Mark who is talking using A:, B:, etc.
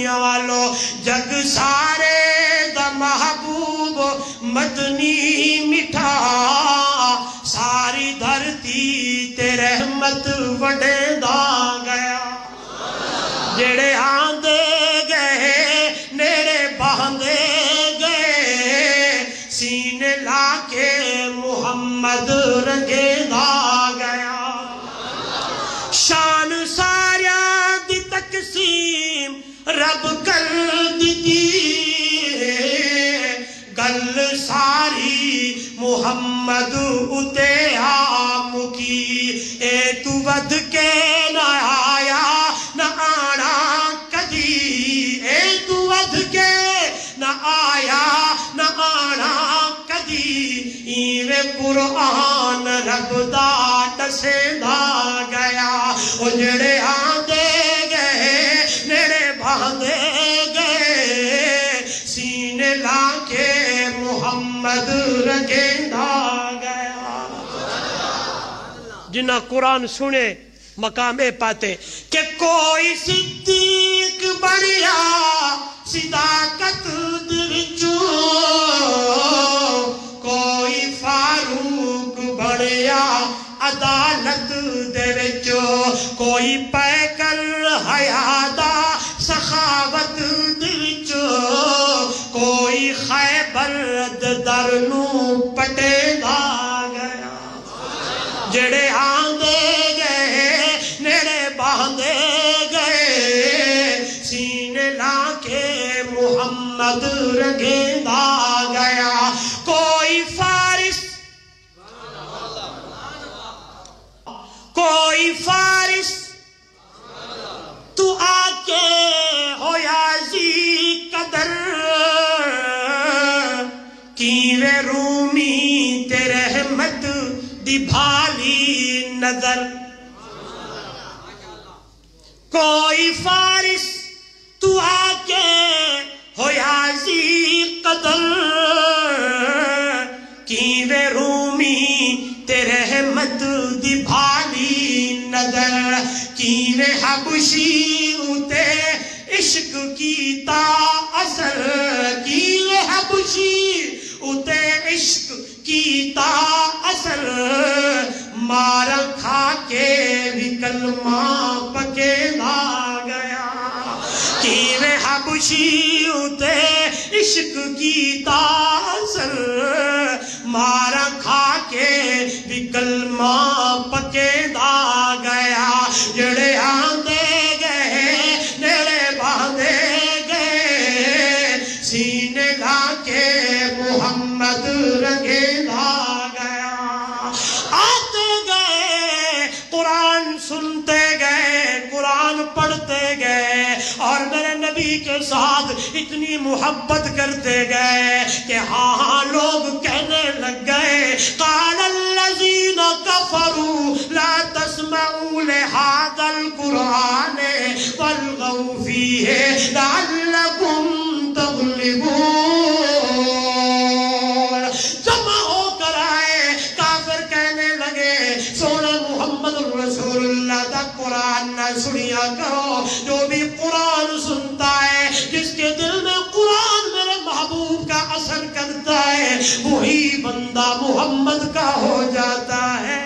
A: دنیا والو جگ سارے دا محبوب مدنی مٹھا ساری دھرتی تے رحمت وڈے دا گیا جڑے آندے گئے نیڑے باندے گئے سینے لا کے محمد رنگے دا گیا شان ساریاں دی تقسیم رب کر دیتی گل ساری محمد اتے آم کی اے تو ود کے نہ آیا نہ آنا کدی اے تو ود کے نہ آیا نہ آنا کدی ایویں قرآن رب دا دسے دا گیا او جڑے آندے گئے نیڑے باندے گئے سینے لا کے محمد رنگیندا گیا جنہ قرآن سنے مقام پاتے کہ کوئی صدیق بڑھیا صداقت وچوں کوئی فاروق بڑھیا عدالت دے وچوں کوئی پیکر حیا دا سخاوت دے وچوں کوئی خیبر در نو پٹے دا گیا جڑے آندے گئے نیڑے باندے گئے سینے لا کے محمد رنگیندا گیا کوئی فارس تو آکے ہو یازی قدر کیوے رومی تے رحمت دی بھالی نظر کوئی فارس تو آکے ہو یازی قدر کیوے رومی تے رحمت دی بھالی نظر کیوے حبشی اتے عشق کیتا اثر کیوے حبشی اتے عشق کیتا اثر مار کھا کے بھی کلمہ پکے لا گیا کیوے حبشی اتے عشق کیتا اثر مار کھا کے بھی کلمہ پکے لا گیا جڑے آندے گئے نیڑے باندے گئے سینے لا کے محمد رنگیندا گیا آتے گئے قرآن سنتے گئے قرآن پڑھتے گئے اور میرے نبی کے ساتھ اتنی محبت کرتے گئے کہ ہاں لوگ کہنے لگ گئے قال الذین کفروا لا تسمعوا لهذا القرآن والغوا فیہ لعلکم تغلبون جمع ہو کر آئے کافر کہنے لگے سونے محمد رسول اللہ دا قرآن نہ سنیا کرو جو بھی قرآن سنتا ہے جس کے دل میں قرآن میرے محبوب کا اثر کرتا ہے وہی بندہ محمد کا ہو جاتا ہے